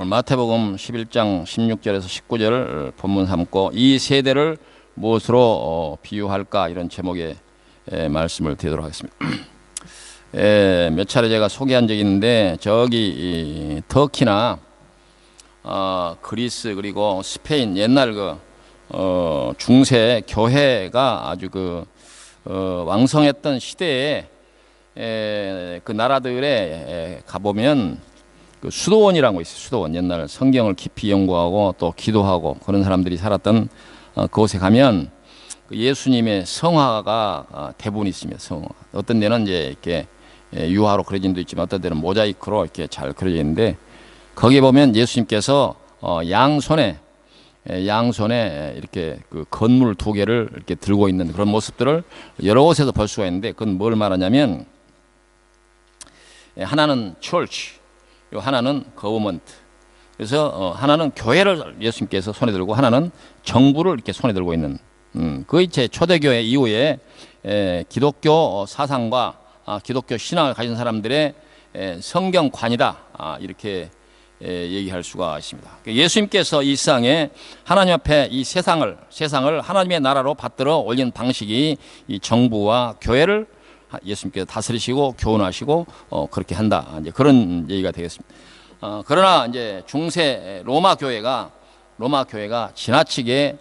마태복음 11장 16절에서 19절을 본문 삼고 이 세대를 무엇으로 비유할까 이런 제목의 말씀을 드리도록 하겠습니다. 몇 차례 제가 소개한 적이 있는데 저기 터키나 그리스 그리고 스페인 옛날 중세 교회가 아주 왕성했던 시대에 그 나라들에 가보면 수도원이라는 거 있어요. 수도원. 옛날 성경을 깊이 연구하고 또 기도하고 그런 사람들이 살았던 그곳에 가면 예수님의 성화가 대부분 있습니다. 성화. 어떤 데는 이제 이렇게 유화로 그려진 데 있지만 어떤 데는 모자이크로 이렇게 잘 그려져 있는데 거기에 보면 예수님께서 양손에 이렇게 그 건물 2개를 이렇게 들고 있는 그런 모습들을 여러 곳에서 볼 수가 있는데 그건 뭘 말하냐면 하나는 church, 하나는 거버먼트. 그래서 하나는 교회를 예수님께서 손에 들고 하나는 정부를 이렇게 손에 들고 있는 그게 제 초대교회 이후에 기독교 사상과 기독교 신앙을 가진 사람들의 성경관이다 이렇게 얘기할 수가 있습니다. 예수님께서 이 세상에 하나님 앞에 이 세상을 하나님의 나라로 받들어 올린 방식이 이 정부와 교회를 예수님께서 다스리시고 교훈하시고 그렇게 한다. 이제 그런 얘기가 되겠습니다. 그러나 이제 중세 로마 교회가 지나치게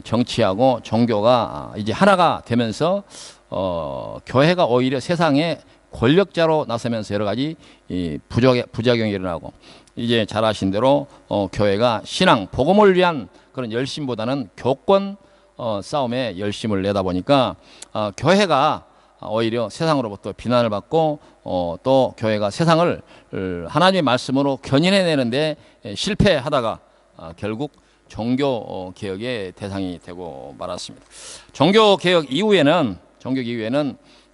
정치하고 종교가 이제 하나가 되면서 교회가 오히려 세상에 권력자로 나서면서 여러 가지 부작용이 일어나고 이제 잘 아신 대로 교회가 신앙 복음을 위한 그런 열심보다는 교권 싸움에 열심을 내다 보니까 교회가 오히려 세상으로부터 비난을 받고 또 교회가 세상을 하나님의 말씀으로 견인해내는데 실패하다가 결국 종교개혁의 대상이 되고 말았습니다. 종교개혁 이후에는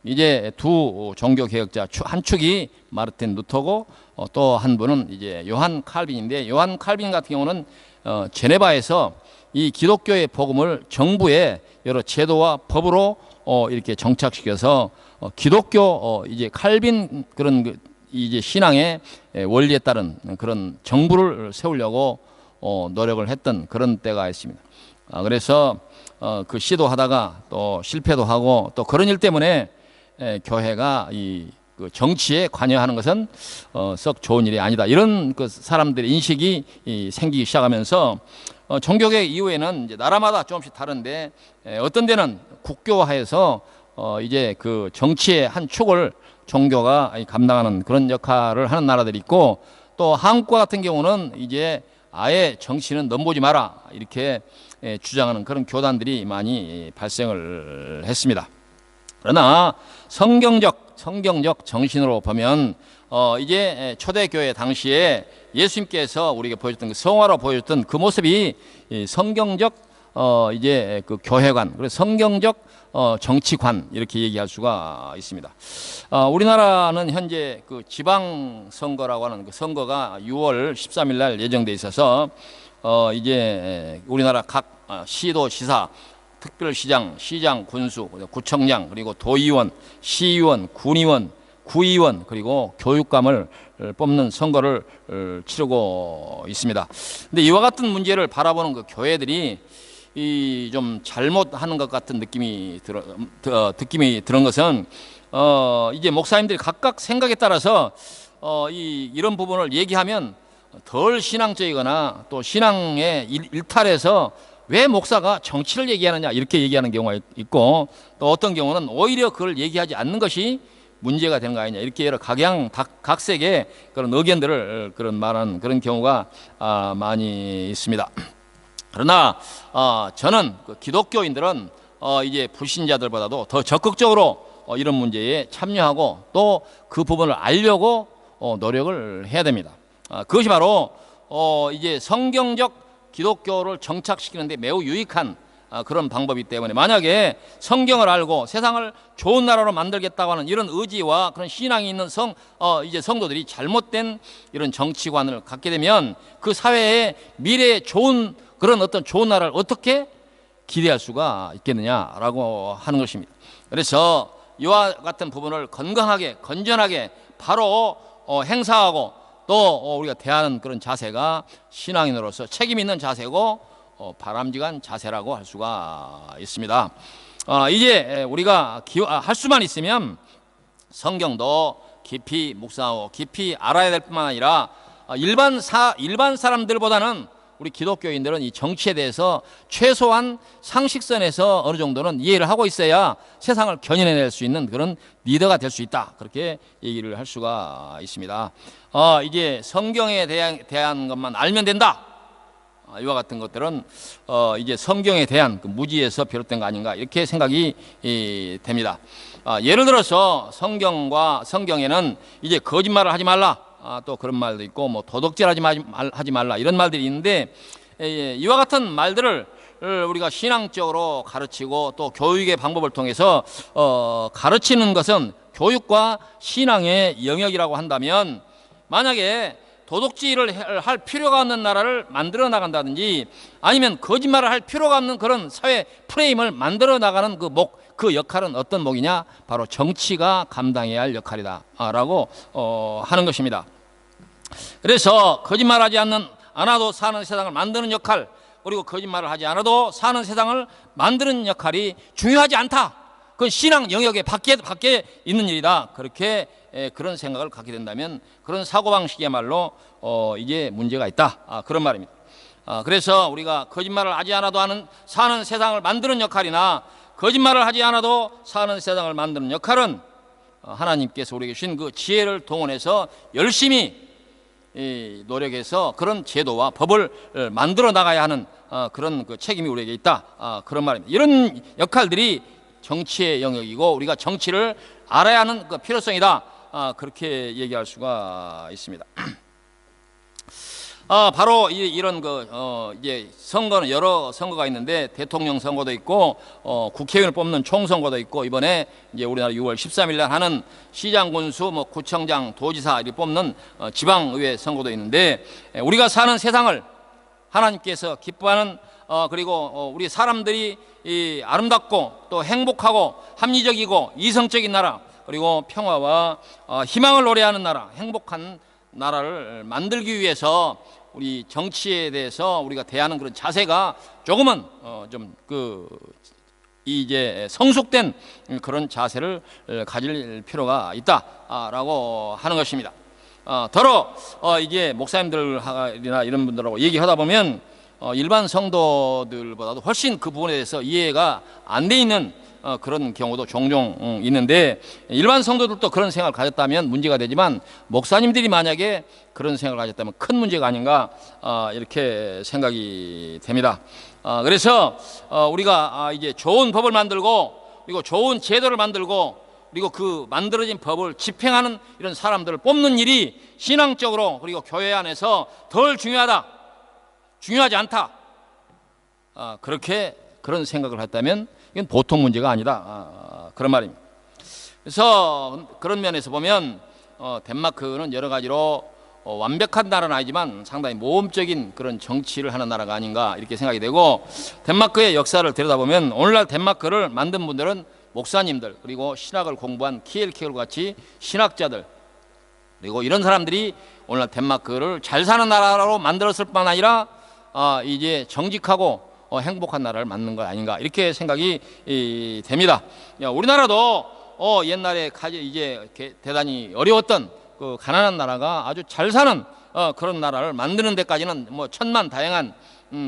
이제 두 종교개혁자 한 축이 마르틴 루터고 또 한 분은 이제 요한 칼빈인데 요한 칼빈 같은 경우는 제네바에서 이 기독교의 복음을 정부의 여러 제도와 법으로 이렇게 정착시켜서 기독교 이제 칼빈 그런 이제 신앙의 원리에 따른 그런 정부를 세우려고 노력을 했던 그런 때가 있습니다. 그래서 그 시도하다가 또 실패도 하고 또 그런 일 때문에 교회가 그 정치에 관여하는 것은 썩 좋은 일이 아니다. 이런 그 사람들의 인식이 생기기 시작하면서 종교개혁 이후에는 이제 나라마다 조금씩 다른데 어떤 데는 국교화해서 이제 그 정치의 한 축을 종교가 감당하는 그런 역할을 하는 나라들이 있고 또 한국과 같은 경우는 이제 아예 정치는 넘보지 마라 이렇게 주장하는 그런 교단들이 많이 발생을 했습니다. 그러나 성경적 정신으로 보면 이제 초대교회 당시에 예수님께서 우리에게 보여줬던 그 성화로 보여줬던 그 모습이 성경적 이제 그 교회관 그리고 성경적 정치관 이렇게 얘기할 수가 있습니다. 우리나라는 현재 그 지방선거라고 하는 그 선거가 6월 13일 날 예정돼 있어서 이제 우리나라 각 시도 지사 특별시장, 시장, 군수, 구청장, 그리고 도의원, 시의원, 군의원, 구의원, 그리고 교육감을 뽑는 선거를 치르고 있습니다. 근데 이와 같은 문제를 바라보는 그 교회들이 좀 잘못하는 것 같은 느낌이 드는 것은 이제 목사님들이 각각 생각에 따라서 이런 부분을 얘기하면 덜 신앙적이거나 또 신앙에 일탈해서 왜 목사가 정치를 얘기하느냐 이렇게 얘기하는 경우가 있고 또 어떤 경우는 오히려 그걸 얘기하지 않는 것이 문제가 되는 거 아니냐 이렇게 여러 각색의 그런 의견들을 그런 말하는 그런 경우가 많이 있습니다. 그러나 저는 그 기독교인들은 이제 불신자들보다도 더 적극적으로 이런 문제에 참여하고 또 그 부분을 알려고 노력을 해야 됩니다. 그것이 바로 이제 성경적 기독교를 정착시키는데 매우 유익한 그런 방법이기 때문에 만약에 성경을 알고 세상을 좋은 나라로 만들겠다고 하는 이런 의지와 그런 신앙이 있는 이제 성도들이 잘못된 이런 정치관을 갖게 되면 그 사회의 미래에 좋은 그런 어떤 좋은 나라를 어떻게 기대할 수가 있겠느냐라고 하는 것입니다. 그래서 이와 같은 부분을 건강하게 건전하게 바로 행사하고 또 우리가 대하는 그런 자세가 신앙인으로서 책임 있는 자세고 바람직한 자세라고 할 수가 있습니다. 이제 우리가 할 수만 있으면 성경도 깊이 묵상하고 깊이 알아야 될 뿐만 아니라 일반 사람들보다는 우리 기독교인들은 이 정치에 대해서 최소한 상식선에서 어느 정도는 이해를 하고 있어야 세상을 견인해낼 수 있는 그런 리더가 될 수 있다. 그렇게 얘기를 할 수가 있습니다. 이제 성경에 대한 것만 알면 된다. 이와 같은 것들은 이제 성경에 대한 그 무지에서 비롯된 거 아닌가 이렇게 생각이 됩니다. 예를 들어서 성경에는 이제 거짓말을 하지 말라. 또 그런 말도 있고 뭐 도덕질하지 말라 이런 말들이 있는데 이와 같은 말들을 우리가 신앙적으로 가르치고 또 교육의 방법을 통해서 가르치는 것은 교육과 신앙의 영역이라고 한다면 만약에 도덕질을 할 필요가 없는 나라를 만들어 나간다든지 아니면 거짓말을 할 필요가 없는 그런 사회 프레임을 만들어 나가는 그 역할은 어떤 목이냐? 바로 정치가 감당해야 할 역할이다 라고 하는 것입니다. 그래서 거짓말하지 않아도 사는 세상을 만드는 역할, 그리고 거짓말을 하지 않아도 사는 세상을 만드는 역할이 중요하지 않다. 그건 신앙 영역의 밖에 있는 일이다. 그렇게 그런 생각을 갖게 된다면 그런 사고방식이야말로 이제 문제가 있다. 그런 말입니다. 그래서 우리가 거짓말을 하지 않아도 사는 세상을 만드는 역할이나 거짓말을 하지 않아도 사는 세상을 만드는 역할은 하나님께서 우리에게 주신 그 지혜를 동원해서 열심히 노력해서 그런 제도와 법을 만들어 나가야 하는 그런 그 책임이 우리에게 있다. 그런 말입니다. 이런 역할들이 정치의 영역이고 우리가 정치를 알아야 하는 그 필요성이다. 그렇게 얘기할 수가 있습니다. 바로 이런 이제 선거는 여러 선거가 있는데 대통령 선거도 있고 국회의원을 뽑는 총선거도 있고 이번에 이제 우리나라 6월 13일 날 하는 시장 군수 뭐 구청장 도지사 이렇게 뽑는 지방의회 선거도 있는데 우리가 사는 세상을 하나님께서 기뻐하는 그리고 우리 사람들이 이 아름답고 또 행복하고 합리적이고 이성적인 나라 그리고 평화와 희망을 노래하는 나라 행복한 나라를 만들기 위해서 우리 정치에 대해서 우리가 대하는 그런 자세가 조금은 좀 이제 성숙된 그런 자세를 가질 필요가 있다라고 하는 것입니다. 더러 이제 목사님들이나 이런 분들하고 얘기하다 보면 일반 성도들보다도 훨씬 그 부분에 대해서 이해가 안 돼 있는 그런 경우도 종종 있는데 일반 성도들도 그런 생각을 가졌다면 문제가 되지만 목사님들이 만약에 그런 생각을 가졌다면 큰 문제가 아닌가 이렇게 생각이 됩니다. 그래서 우리가 이제 좋은 법을 만들고 그리고 좋은 제도를 만들고 그리고 그 만들어진 법을 집행하는 이런 사람들을 뽑는 일이 신앙적으로 그리고 교회 안에서 덜 중요하지 않다. 그런 생각을 했다면 이건 보통 문제가 아니다. 그런 말입니다. 그래서 그런 면에서 보면 덴마크는 여러 가지로 완벽한 나라는 아니지만 상당히 모험적인 그런 정치를 하는 나라가 아닌가 이렇게 생각이 되고 덴마크의 역사를 들여다보면 오늘날 덴마크를 만든 분들은 목사님들 그리고 신학을 공부한 키엘케르 같이 신학자들 그리고 이런 사람들이 오늘날 덴마크를 잘 사는 나라로 만들었을 뿐 아니라 이제 정직하고 행복한 나라를 만드는 것 아닌가 이렇게 생각이 됩니다. 우리나라도 옛날에 이제 대단히 어려웠던 그 가난한 나라가 아주 잘 사는 그런 나라를 만드는 데까지는 뭐 천만다양한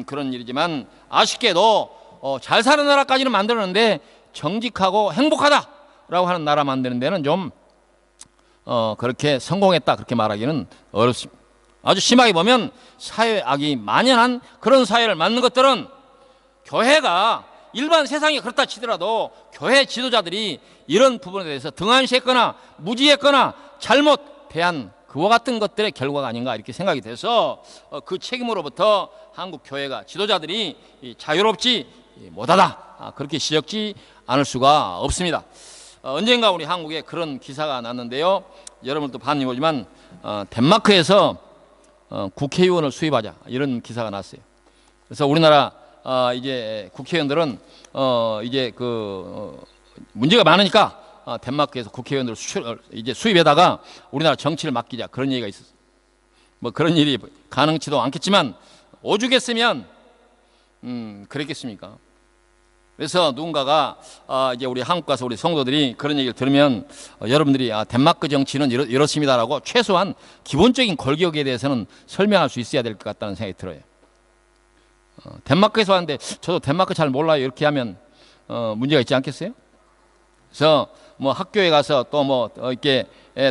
그런 일이지만 아쉽게도 잘 사는 나라까지는 만들었는데 정직하고 행복하다라고 하는 나라 만드는 데는 좀 그렇게 성공했다 그렇게 말하기는 어렵습니다. 아주 심하게 보면 사회악이 만연한 그런 사회를 만든 것들은 교회가 일반 세상이 그렇다 치더라도 교회 지도자들이 이런 부분에 대해서 등한시했거나 무지했거나 잘못 대한 그와 같은 것들의 결과가 아닌가 이렇게 생각이 돼서 그 책임으로부터 한국 교회가 지도자들이 자유롭지 못하다 그렇게 지적지 않을 수가 없습니다. 언젠가 우리 한국에 그런 기사가 났는데요. 여러분도 봤는지 모르지만 덴마크에서 국회의원을 수입하자 이런 기사가 났어요. 그래서 우리나라 이제 국회의원들은 이제 문제가 많으니까 덴마크에서 국회의원들을 이제 수입에다가 우리나라 정치를 맡기자 그런 얘기가 있었어요. 뭐 그런 일이 가능치도 않겠지만 오죽했으면 그랬겠습니까? 그래서 누군가가 이제 우리 한국 가서 우리 성도들이 그런 얘기를 들으면 여러분들이 덴마크 정치는 이렇습니다라고 최소한 기본적인 골격에 대해서는 설명할 수 있어야 될 것 같다는 생각이 들어요. 덴마크에서 왔는데 저도 덴마크 잘 몰라요 이렇게 하면 문제가 있지 않겠어요? 그래서 뭐 학교에 가서 또 뭐 이렇게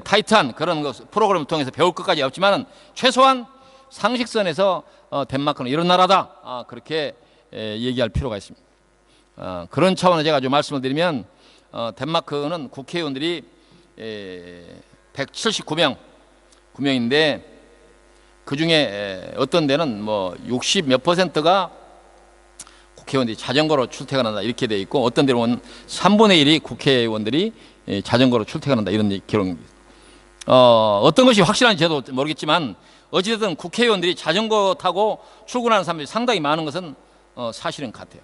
타이트한 그런 프로그램을 통해서 배울 것까지 없지만은 최소한 상식선에서 덴마크는 이런 나라다 그렇게 얘기할 필요가 있습니다. 그런 차원에서 제가 좀 말씀을 드리면 덴마크는 국회의원들이 179명인데 그 중에 어떤 데는 뭐 60 몇 %가 국회의원들이 자전거로 출퇴근한다 이렇게 돼 있고 어떤 데는 3분의 1이 국회의원들이 자전거로 출퇴근한다 이런 기록입니다. 어떤 것이 확실한지 저도 모르겠지만 어찌됐든 국회의원들이 자전거 타고 출근하는 사람들이 상당히 많은 것은 사실은 같아요.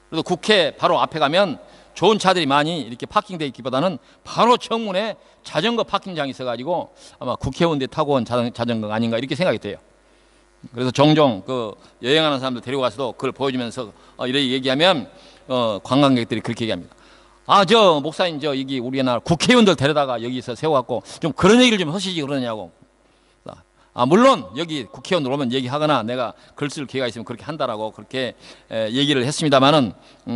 그래서 국회 바로 앞에 가면 좋은 차들이 많이 이렇게 파킹되어 있기보다는 바로 정문에 자전거 파킹장이 있어가지고 아마 국회의원들이 타고 온 자전거가 아닌가 이렇게 생각이 돼요. 그래서 종종 그 여행하는 사람들 데리고 가서도 그걸 보여주면서 이렇게 얘기하면 관광객들이 그렇게 얘기합니다. 저 목사님 저 여기 우리나라 국회의원들 데려다가 여기서 세워갖고 좀 그런 얘기를 좀 하시지 그러냐고. 물론 여기 국회의원들 오면 얘기하거나 내가 글 쓸 기회가 있으면 그렇게 한다라고 그렇게 얘기를 했습니다만은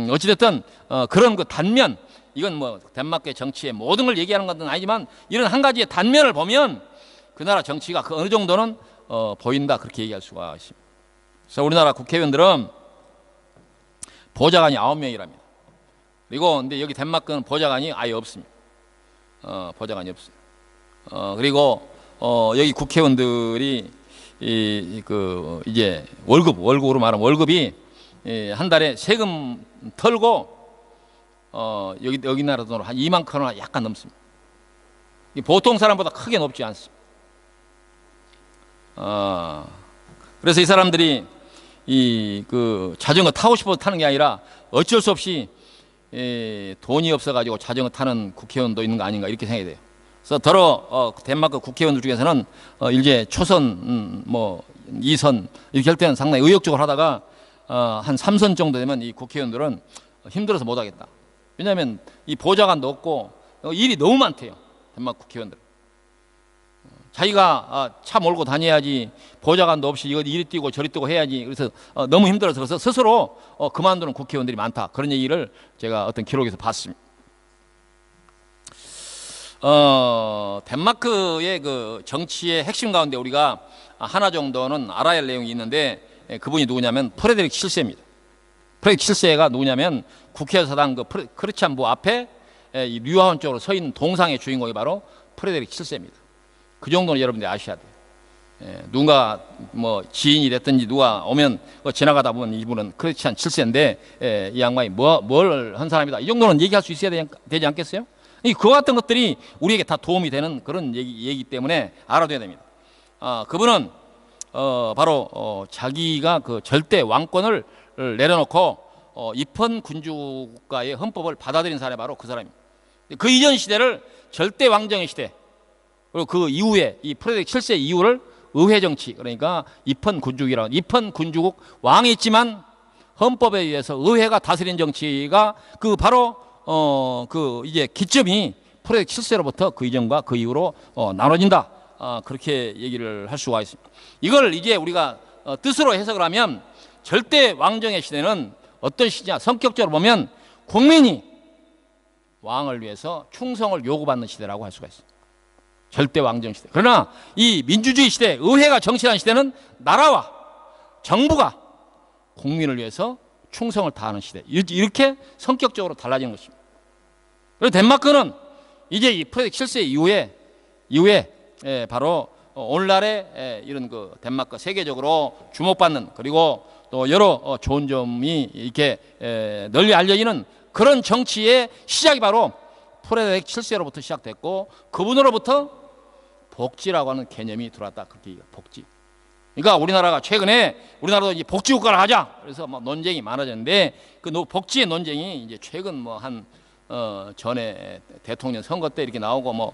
어찌됐든 그런 그 단면 이건 뭐 덴마크의 정치의 모든 걸 얘기하는 건 아니지만 이런 한 가지의 단면을 보면 그 나라 정치가 그 어느 정도는 보인다 그렇게 얘기할 수가 있습니다. 그래서 우리나라 국회의원들은 보좌관이 9명이랍니다. 그리고 근데 여기 덴마크는 보좌관이 아예 없습니다. 보좌관이 없어요. 그리고 여기 국회의원들이 이제 월급으로 말하면 월급이 한 달에 세금 털고 여기 나라 돈으로 한 2만 크로나 약간 넘습니다. 보통 사람보다 크게 높지 않습니다. 그래서 이 사람들이 그 자전거 타고 싶어서 타는 게 아니라 어쩔 수 없이 돈이 없어가지고 자전거 타는 국회의원도 있는 거 아닌가 이렇게 생각이 돼요. 그래서 더러 덴마크 국회의원들 중에서는 이제 초선 뭐 2선 이렇게 할 때는 상당히 의욕적으로 하다가 한 3선 정도 되면 이 국회의원들은 힘들어서 못 하겠다. 왜냐하면 이 보좌관도 없고 일이 너무 많대요. 덴마크 국회의원들. 자기가 차 몰고 다녀야지 보좌관도 없이 이거 이리 뛰고 저리 뛰고 해야지. 그래서 너무 힘들어서 그래서 스스로 그만두는 국회의원들이 많다. 그런 얘기를 제가 어떤 기록에서 봤습니다. 덴마크의 그 정치의 핵심 가운데 우리가 하나 정도는 알아야 할 내용이 있는데 그분이 누구냐면 프레데릭 7세입니다. 프레데릭 7세가 누구냐면 국회의사당 그 크리스찬부 앞에 이 류하원 쪽으로 서 있는 동상의 주인공이 바로 프레데릭 7세입니다. 그 정도는 여러분들이 아셔야 돼요. 누군가 뭐 지인이 됐든지 누가 오면 지나가다 보면 이분은 크리스찬 7세인데 이 양반이 뭘 한 사람이다. 이 정도는 얘기할 수 있어야 되지 않겠어요? 그와 같은 것들이 우리에게 다 도움이 되는 그런 얘기 때문에 알아둬야 됩니다. 그분은 바로 자기가 그 절대 왕권을 내려놓고 입헌 군주국가의 헌법을 받아들인 사람이 바로 그 사람입니다. 그 이전 시대를 절대 왕정의 시대 그리고 그 이후에 이 프레데릭 7세 이후를 의회 정치 그러니까 입헌 군주국이라고 입헌 군주국 왕이 있지만 헌법에 의해서 의회가 다스린 정치가 그 바로 그 이제 기점이 프레데릭 7세로부터 그 이전과 그 이후로 나눠진다. 그렇게 얘기를 할 수가 있습니다. 이걸 이제 우리가 뜻으로 해석을 하면 절대 왕정의 시대는 어떤 시대냐? 성격적으로 보면 국민이 왕을 위해서 충성을 요구받는 시대라고 할 수가 있습니다. 절대 왕정 시대. 그러나 이 민주주의 시대, 의회가 정치하는 시대는 나라와 정부가 국민을 위해서 충성을 다하는 시대. 이렇게 성격적으로 달라지는 것입니다. 그리고 덴마크는 이제 이 프레데릭 7세 이후에 바로 오늘날의 이런 그 덴마크 세계적으로 주목받는 그리고 또 여러 좋은 점이 이렇게 널리 알려지는 그런 정치의 시작이 바로 프레데릭 7세로부터 시작됐고 그분으로부터 복지라고 하는 개념이 들어왔다. 그렇게 복지. 그러니까 우리나라가 최근에 우리나라도 이제 복지국가를 하자. 그래서 막 논쟁이 많아졌는데 그 복지의 논쟁이 이제 최근 뭐 한 전에 대통령 선거 때 이렇게 나오고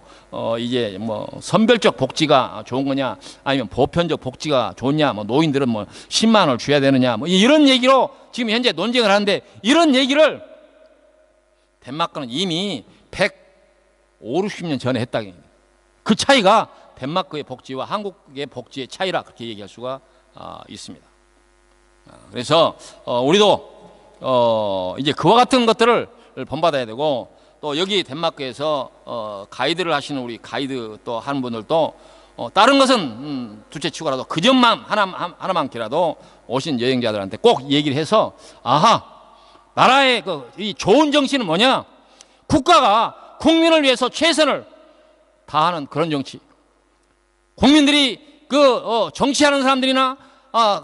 이제 선별적 복지가 좋은 거냐 아니면 보편적 복지가 좋냐 노인들은 10만 원을 줘야 되느냐 이런 얘기로 지금 현재 논쟁을 하는데 이런 얘기를 덴마크는 이미 150년 전에 했다. 그 차이가 덴마크의 복지와 한국의 복지의 차이라 그렇게 얘기할 수가 있습니다. 그래서 우리도 이제 그와 같은 것들을 본받아야 되고 또 여기 덴마크에서 가이드를 하시는 우리 가이드 또 하는 분들도 다른 것은 둘째 치고라도 그 점만 하나만이라도 오신 여행자들한테 꼭 얘기를 해서 아하 나라의 이 좋은 정치는 뭐냐 국가가 국민을 위해서 최선을 다하는 그런 정치 국민들이 정치하는 사람들이나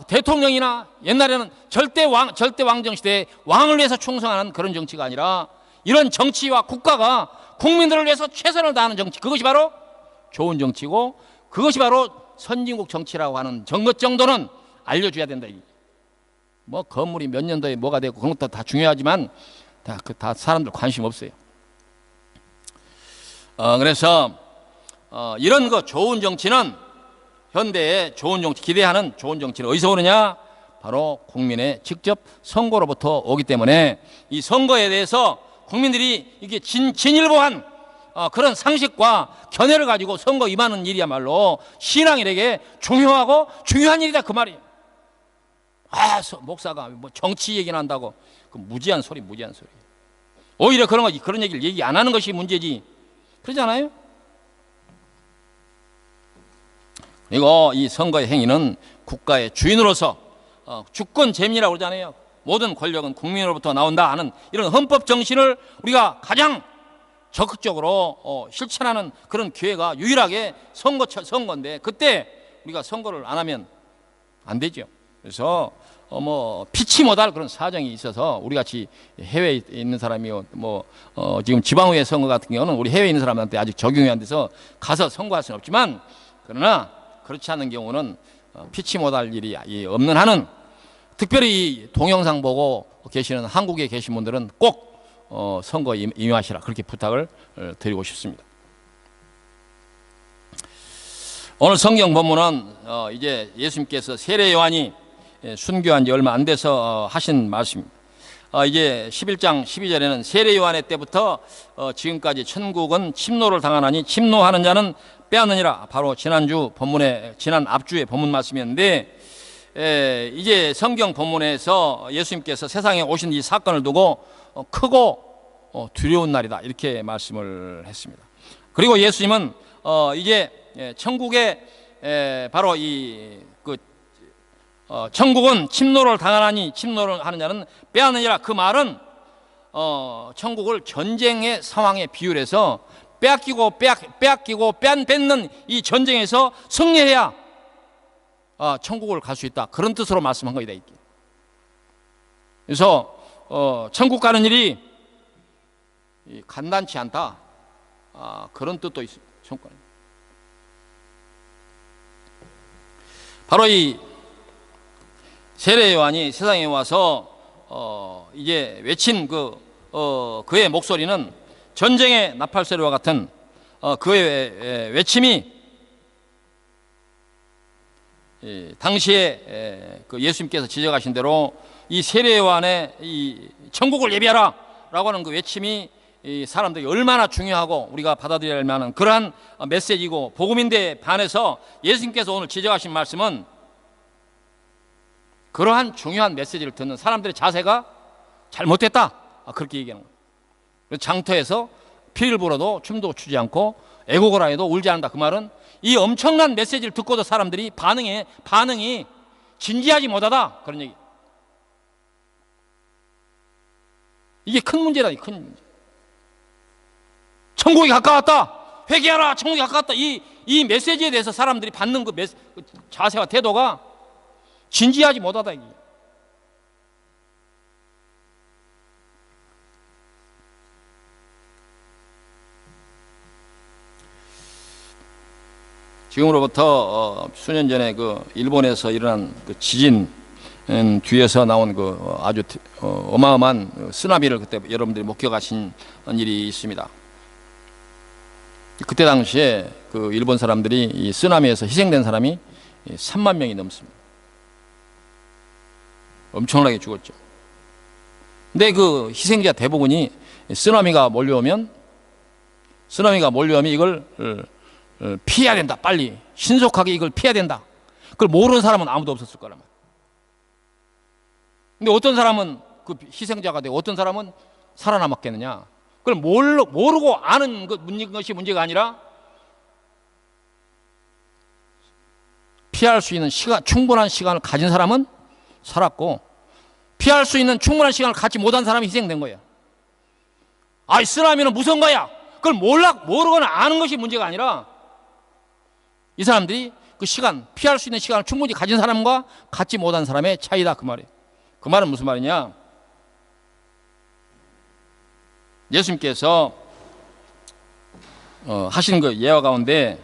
대통령이나 옛날에는 절대 왕정 시대에 왕을 위해서 충성하는 그런 정치가 아니라 이런 정치와 국가가 국민들을 위해서 최선을 다하는 정치 그것이 바로 좋은 정치고 그것이 바로 선진국 정치라고 하는 것 정도는 알려줘야 된다. 건물이 몇 년도에 뭐가 되고 그런 것도 다 중요하지만 다 사람들 관심 없어요. 그래서 이런 좋은 정치는 현대의 좋은 정치 기대하는 좋은 정치는 어디서 오느냐 바로 국민의 직접 선거로부터 오기 때문에 이 선거에 대해서 국민들이 이게 진일보한 그런 상식과 견해를 가지고 선거 임하는 일이야말로 신앙인에게 중요하고 중요한 일이다 그 말이에요. 목사가 정치 얘기는 한다고 그 무지한 소리. 오히려 그런 얘기를 얘기 안 하는 것이 문제지. 그러지 않아요? 그리고 이 선거의 행위는 국가의 주인으로서 주권 재민이라고 그러잖아요. 모든 권력은 국민으로부터 나온다 하는 이런 헌법 정신을 우리가 가장 적극적으로 실천하는 그런 기회가 유일하게 선거인데 그때 우리가 선거를 안 하면 안 되죠. 그래서 피치 못할 그런 사정이 있어서 우리 같이 해외에 있는 사람이요 지금 지방의회 선거 같은 경우는 우리 해외에 있는 사람한테 아직 적용이 안 돼서 가서 선거할 수는 없지만 그러나 그렇지 않은 경우는 피치 못할 일이 없는 한은 특별히 동영상 보고 계시는 한국에 계신 분들은 꼭 선거 임하시라 그렇게 부탁을 드리고 싶습니다. 오늘 성경 본문은 이제 예수님께서 세례 요한이 순교한 지 얼마 안 돼서 하신 말씀입니다. 이제 11장 12절에는 세례 요한의 때부터 지금까지 천국은 침노를 당하나니 침노하는 자는 빼앗느니라. 바로 지난주 본문에 지난 앞주에 본문 말씀이었는데 이제 성경 본문에서 예수님께서 세상에 오신 이 사건을 두고 크고 두려운 날이다 이렇게 말씀을 했습니다. 그리고 예수님은 이제 천국에 바로 천국은 침노를 당하나니 침노를 하는 자는 빼앗느니라. 그 말은 천국을 전쟁의 상황에 비유해서 빼앗기고 뺏는 이 전쟁에서 승리해야 천국을 갈 수 있다 그런 뜻으로 말씀한 거이다. 그래서 천국 가는 일이 간단치 않다 그런 뜻도 있습니다. 천국 가는 바로 이 세례 요한이 세상에 와서 이제 외친 그의 목소리는 전쟁의 나팔소리와 같은 그의 외침이 당시에 그 예수님께서 지적하신 대로 이 세례 요한의 이 천국을 예비하라 라고 하는 그 외침이 이 사람들이 얼마나 중요하고 우리가 받아들여야 할 만한 그러한 메시지고 복음인데 반해서 예수님께서 오늘 지적하신 말씀은 그러한 중요한 메시지를 듣는 사람들의 자세가 잘못됐다 그렇게 얘기하는 거예요. 장터에서 피를 불어도 춤도 추지 않고 애곡을 하여도 울지 않는다. 그 말은 이 엄청난 메시지를 듣고도 사람들이 반응이 진지하지 못하다 그런 얘기. 이게 큰 문제다. 큰 문제. 천국이 가까웠다. 회개하라. 천국이 가까웠다. 이 메시지에 대해서 사람들이 받는 그 자세와 태도가 진지하지 못하다. 이게. 지금으로부터 수년 전에 그 일본에서 일어난 그 지진 뒤에서 나온 그 아주 어마어마한 쓰나미를 그때 여러분들이 목격하신 일이 있습니다. 그때 당시에 그 일본 사람들이 이 쓰나미에서 희생된 사람이 3만 명이 넘습니다. 엄청나게 죽었죠. 근데 그 희생자 대부분이 쓰나미가 몰려오면 이걸 피해야 된다. 빨리 신속하게 이걸 피해야 된다. 그걸 모르는 사람은 아무도 없었을 거란 말이에요. 근데 어떤 사람은 그 희생자가 되고 어떤 사람은 살아남았겠느냐. 그걸 모르고 아는 것이 문제가 아니라 피할 수 있는 충분한 시간을 가진 사람은 살았고 피할 수 있는 충분한 시간을 갖지 못한 사람이 희생된 거예요. 아, 쓰나미는 무서운 거야. 그걸 모르거나 아는 것이 문제가 아니라 이 사람들이 그 시간, 피할 수 있는 시간을 충분히 가진 사람과 갖지 못한 사람의 차이다, 그 말이에요. 그 말은 무슨 말이냐? 예수님께서 하신 그 예화 가운데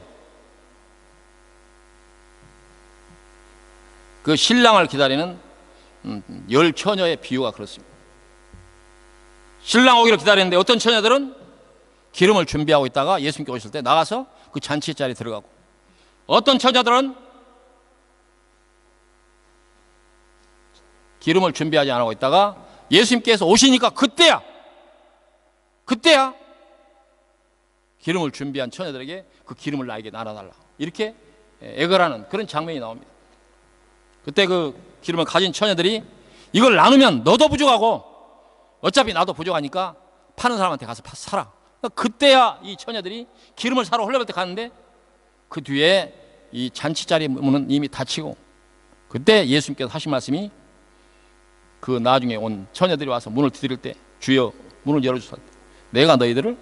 그 신랑을 기다리는 10처녀의 비유가 그렇습니다. 신랑 오기를 기다리는데 어떤 처녀들은 기름을 준비하고 있다가 예수님께 오실 때 나가서 그 잔치 자리에 들어가고, 어떤 처녀들은 기름을 준비하지 않고 있다가 예수님께서 오시니까 그때야 기름을 준비한 처녀들에게 그 기름을 나에게 나눠달라, 이렇게 애걸하는 그런 장면이 나옵니다. 그때 그 기름을 가진 처녀들이 이걸 나누면 너도 부족하고 어차피 나도 부족하니까 파는 사람한테 가서 사라. 그때야 이 처녀들이 기름을 사러 홀레벌떡 가는데 그 뒤에 이 잔치자리 문은 이미 닫히고, 그때 예수님께서 하신 말씀이 그 나중에 온 처녀들이 와서 문을 두드릴 때 주여 문을 열어주소서, 내가 너희들을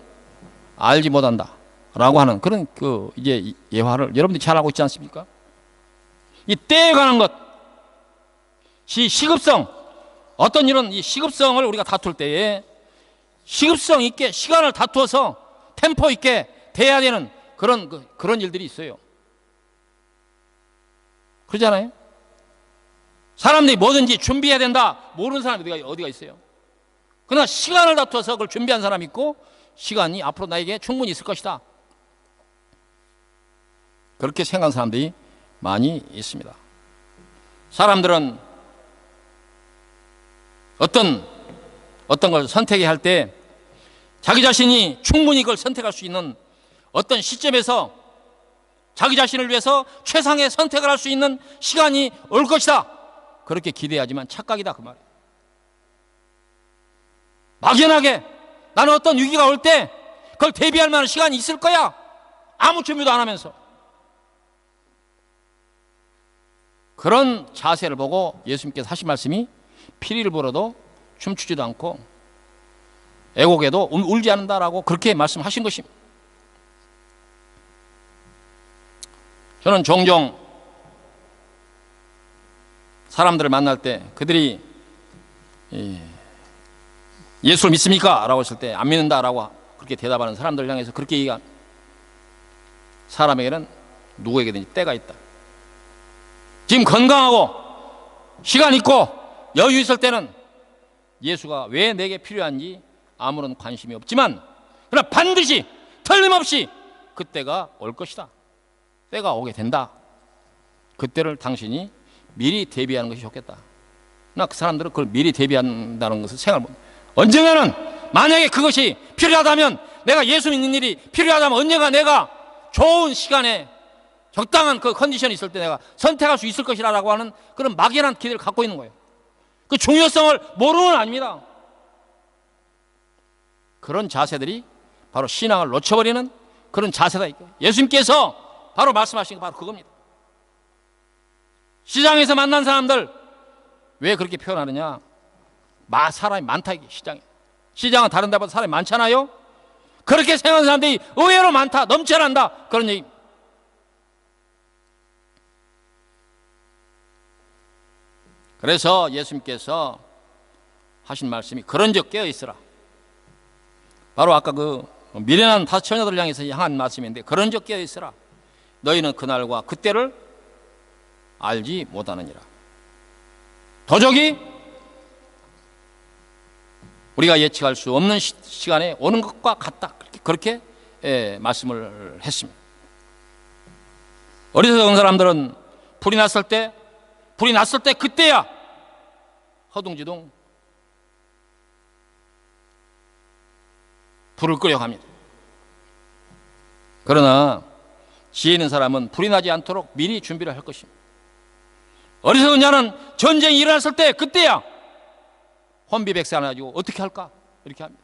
알지 못한다 라고 하는 그런 그 이제 예화를 여러분들이 잘 알고 있지 않습니까? 이 때에 관한 것, 시급성, 어떤 일은 이 시급성을 우리가 다툴 때에 시급성 있게 시간을 다투어서 템포 있게 돼야 되는 그런 일들이 있어요. 그러잖아요. 사람들이 뭐든지 준비해야 된다 모르는 사람이 어디가 있어요. 그러나 시간을 다투어서 그걸 준비한 사람이 있고, 시간이 앞으로 나에게 충분히 있을 것이다, 그렇게 생각하는 사람들이 많이 있습니다. 사람들은 어떤 걸 선택해야 할 때 자기 자신이 충분히 그걸 선택할 수 있는 어떤 시점에서 자기 자신을 위해서 최상의 선택을 할 수 있는 시간이 올 것이다, 그렇게 기대하지만 착각이다, 그 말이에요. 막연하게 나는 어떤 위기가 올 때 그걸 대비할 만한 시간이 있을 거야, 아무 준비도 안 하면서. 그런 자세를 보고 예수님께서 하신 말씀이 피리를 불어도 춤추지도 않고 애곡에도 울지 않는다라고 그렇게 말씀하신 것입니다. 저는 종종 사람들을 만날 때 그들이 예수를 믿습니까? 라고 했을 때 안 믿는다라고 그렇게 대답하는 사람들을 향해서 그렇게 얘기합니다. 사람에게는 누구에게든지 때가 있다. 지금 건강하고 시간 있고 여유 있을 때는 예수가 왜 내게 필요한지 아무런 관심이 없지만, 그러나 반드시 틀림없이 그때가 올 것이다, 때가 오게 된다, 그때를 당신이 미리 대비하는 것이 좋겠다. 그러나 그 사람들은 그걸 미리 대비한다는 것을 생각을 못해. 언젠가는 만약에 그것이 필요하다면, 내가 예수 믿는 일이 필요하다면 언젠가 내가 좋은 시간에 적당한 그 컨디션이 있을 때 내가 선택할 수 있을 것이라고 하는 그런 막연한 기대를 갖고 있는 거예요. 그 중요성을 모르는 건 아닙니다. 그런 자세들이 바로 신앙을 놓쳐버리는 그런 자세다. 예수님께서 바로 말씀하신 게 바로 그겁니다. 시장에서 만난 사람들 왜 그렇게 표현하느냐? 사람이 많다, 이게 시장에. 시장은 다른 데보다 사람이 많잖아요. 그렇게 생각하는 사람들이 의외로 많다, 넘쳐난다, 그런 얘기. 그래서 예수님께서 하신 말씀이 그런 적 깨어있으라. 바로 아까 그 미련한 다섯 처녀들을 향해서 향한 말씀인데, 그런 적 깨어있으라. 너희는 그날과 그때를 알지 못하느니라. 도적이 우리가 예측할 수 없는 시간에 오는 것과 같다. 그렇게 말씀을 했습니다. 어리석은 사람들은 불이 났을 때 그때야 허둥지둥 불을 끄려합니다. 그러나 지혜 있는 사람은 불이 나지 않도록 미리 준비를 할 것입니다. 어리석은 자는 전쟁이 일어났을 때 그때야 혼비백산을 가지고 어떻게 할까 이렇게 합니다.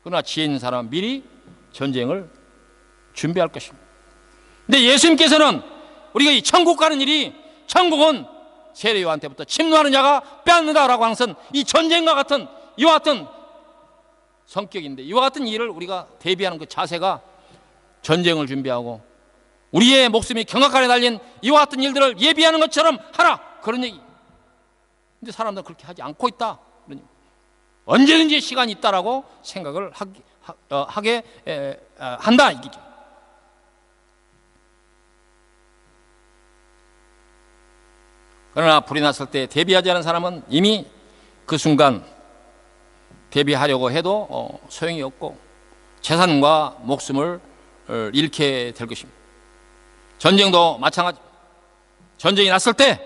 그러나 지혜 있는 사람은 미리 전쟁을 준비할 것입니다. 근데 예수님께서는 우리가 이 천국 가는 일이, 천국은 세례 요한때부터 침노하는 자가 빼앗는다라고 항상 이 전쟁과 같은 이와 같은 성격인데, 이와 같은 일을 우리가 대비하는 그 자세가 전쟁을 준비하고 우리의 목숨이 경악간에 달린 이와 같은 일들을 예비하는 것처럼 하라, 그런 얘기. 근데 사람들은 그렇게 하지 않고 있다. 언제든지 시간이 있다라고 생각을 하게 한다 이기죠. 그러나 불이 났을 때 대비하지 않은 사람은 이미 그 순간 대비하려고 해도 소용이 없고 재산과 목숨을 잃게 될 것입니다. 전쟁도 마찬가지. 전쟁이 났을 때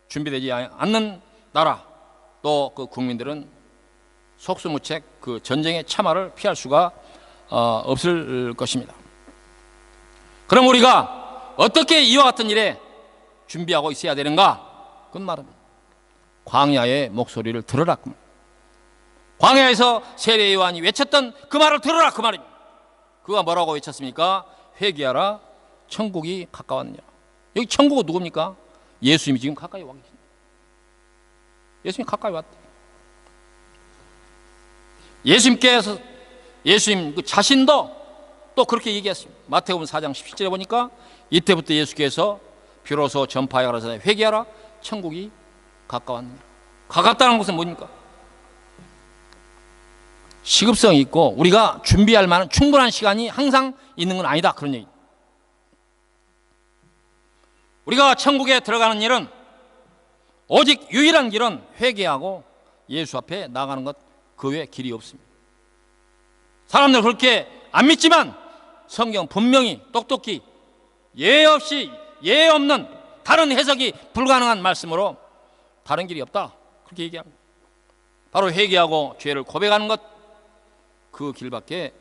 준비되지 않는 나라 또 그 국민들은 속수무책 그 전쟁의 참화를 피할 수가 없을 것입니다. 그럼 우리가 어떻게 이와 같은 일에 준비하고 있어야 되는가? 그건 말입니다. 광야의 목소리를 들으라. 광야에서 세례 요한이 외쳤던 그 말을 들으라 그 말입니다. 그가 뭐라고 외쳤습니까? 회개하라, 천국이 가까웠느냐. 여기 천국은 누굽니까? 예수님이 지금 가까이 와 계십니다. 예수님이 가까이 왔다. 예수님 그 자신도 또 그렇게 얘기했습니다. 마태복음 4장 17절에 보니까 이때부터 예수께서 비로소 전파하여 가라사대 회개하라, 천국이 가까웠느냐. 가깝다는 것은 뭡니까? 시급성이 있고 우리가 준비할 만한 충분한 시간이 항상 있는 건 아니다, 그런 얘기. 우리가 천국에 들어가는 일은 오직 유일한 길은 회개하고 예수 앞에 나가는 것, 그 외에 길이 없습니다. 사람들 그렇게 안 믿지만 성경 분명히 똑똑히 예 없는 다른 해석이 불가능한 말씀으로 다른 길이 없다, 그렇게 얘기합니다. 바로 회개하고 죄를 고백하는 것, 그 길밖에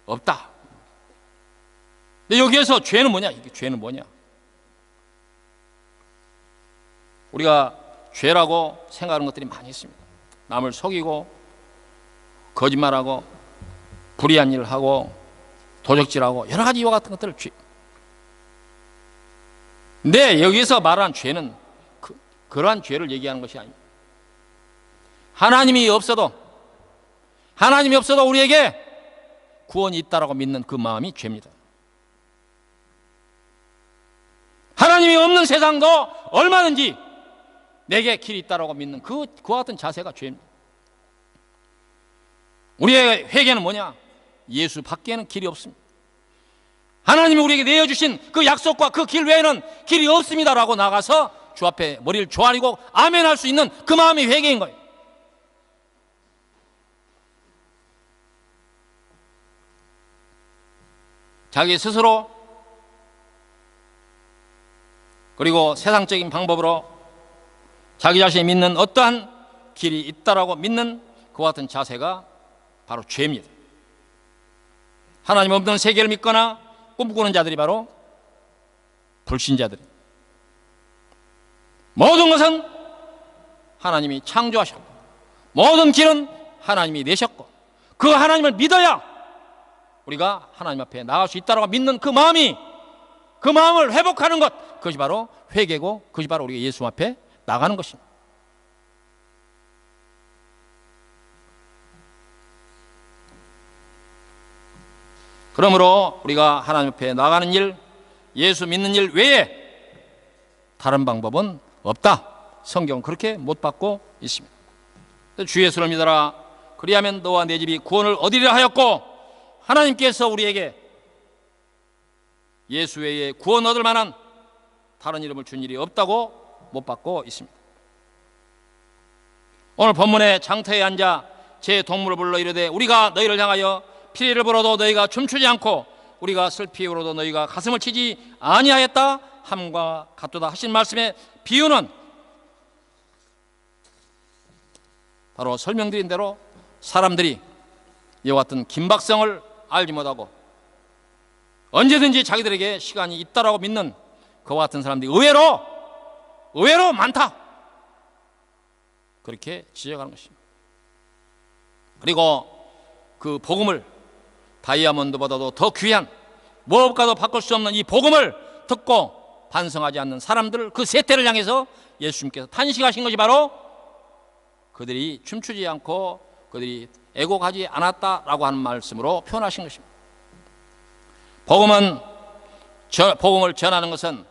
없다. 근데 여기에서 죄는 뭐냐? 이게 죄는 뭐냐? 우리가 죄라고 생각하는 것들이 많이 있습니다. 남을 속이고 거짓말하고 불의한 일을 하고 도적질하고 여러 가지 이와 같은 것들을 죄. 근데 여기서 말하는 죄는 그러한 죄를 얘기하는 것이 아닙니다. 하나님이 없어도 우리에게 구원이 있다라고 믿는 그 마음이 죄입니다. 하나님이 없는 세상도 얼마든지 내게 길이 있다라고 믿는 그와 같은 자세가 죄입니다. 우리의 회개는 뭐냐? 예수 밖에는 길이 없습니다. 하나님이 우리에게 내어주신 그 약속과 그 길 외에는 길이 없습니다라고 나가서 주 앞에 머리를 조아리고 아멘할 수 있는 그 마음이 회개인 거예요. 자기 스스로 그리고 세상적인 방법으로 자기 자신이 믿는 어떠한 길이 있다라고 믿는 그와 같은 자세가 바로 죄입니다. 하나님 없는 세계를 믿거나 꿈꾸는 자들이 바로 불신자들입니다. 모든 것은 하나님이 창조하셨고 모든 길은 하나님이 내셨고 그 하나님을 믿어야 우리가 하나님 앞에 나갈 수 있다고 믿는 그 마음을 회복하는 것, 그것이 바로 회개고 그것이 바로 우리가 예수 앞에 나가는 것입니다. 그러므로 우리가 하나님 앞에 나가는 일, 예수 믿는 일 외에 다른 방법은 없다. 성경은 그렇게 못 받고 있습니다. 주 예수를 믿어라. 그리하면 너와 내 집이 구원을 얻으리라 하였고 하나님께서 우리에게 예수 외에 구원 얻을 만한 다른 이름을 준 일이 없다고 못 받고 있습니다. 오늘 본문에 장터에 앉아 제 동물을 불러 이르되 우리가 너희를 향하여 피리를 불어도 너희가 춤추지 않고 우리가 슬피 울어도 너희가 가슴을 치지 아니하였다 함과 같도다 하신 말씀의 비유는 바로 설명드린 대로 사람들이 이와 같은 긴박성을 알지 못하고 언제든지 자기들에게 시간이 있다라고 믿는 그와 같은 사람들이 의외로 많다, 그렇게 지적하는 것입니다. 그리고 그 복음을 다이아몬드보다도 더 귀한 무엇과도 바꿀 수 없는 이 복음을 듣고 반성하지 않는 사람들, 그 세태를 향해서 예수님께서 탄식하신 것이 바로 그들이 춤추지 않고 그들이 애곡하지 않았다라고 하는 말씀으로 표현하신 것입니다. 복음을 전하는 것은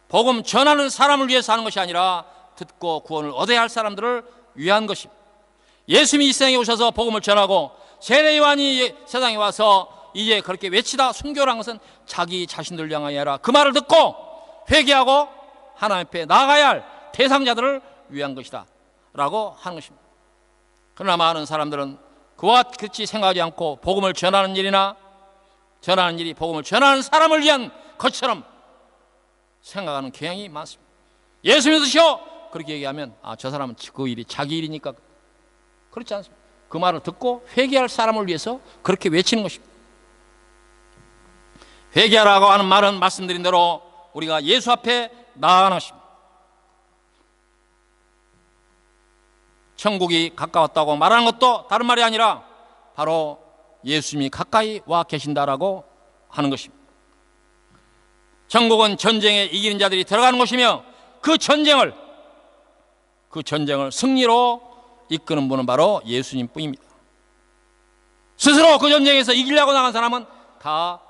복음 전하는 사람을 위해서 하는 것이 아니라 듣고 구원을 얻어야 할 사람들을 위한 것입니다. 예수님이 이 세상에 오셔서 복음을 전하고 세례 요한이 세상에 와서 이제 그렇게 외치다 순교를 한 것은 자기 자신들 향하여 하라, 그 말을 듣고 회개하고 하나님 앞에 나아가야 할 대상자들을 위한 것이다 라고 하는 것입니다. 그러나 많은 사람들은 그와 같이 생각하지 않고 복음을 전하는 일이 복음을 전하는 사람을 위한 것처럼 생각하는 경향이 많습니다. 예수 믿으시오 그렇게 얘기하면 저 사람은 그 일이 자기 일이니까. 그렇지 않습니다. 그 말을 듣고 회개할 사람을 위해서 그렇게 외치는 것입니다. 회개하라고 하는 말은 말씀드린 대로 우리가 예수 앞에 나아가는 것입니다. 천국이 가까웠다고 말하는 것도 다른 말이 아니라 바로 예수님이 가까이 와 계신다라고 하는 것입니다. 천국은 전쟁에 이기는 자들이 들어가는 곳이며 그 전쟁을 승리로 이끄는 분은 바로 예수님 뿐입니다. 스스로 그 전쟁에서 이기려고 나간 사람은 다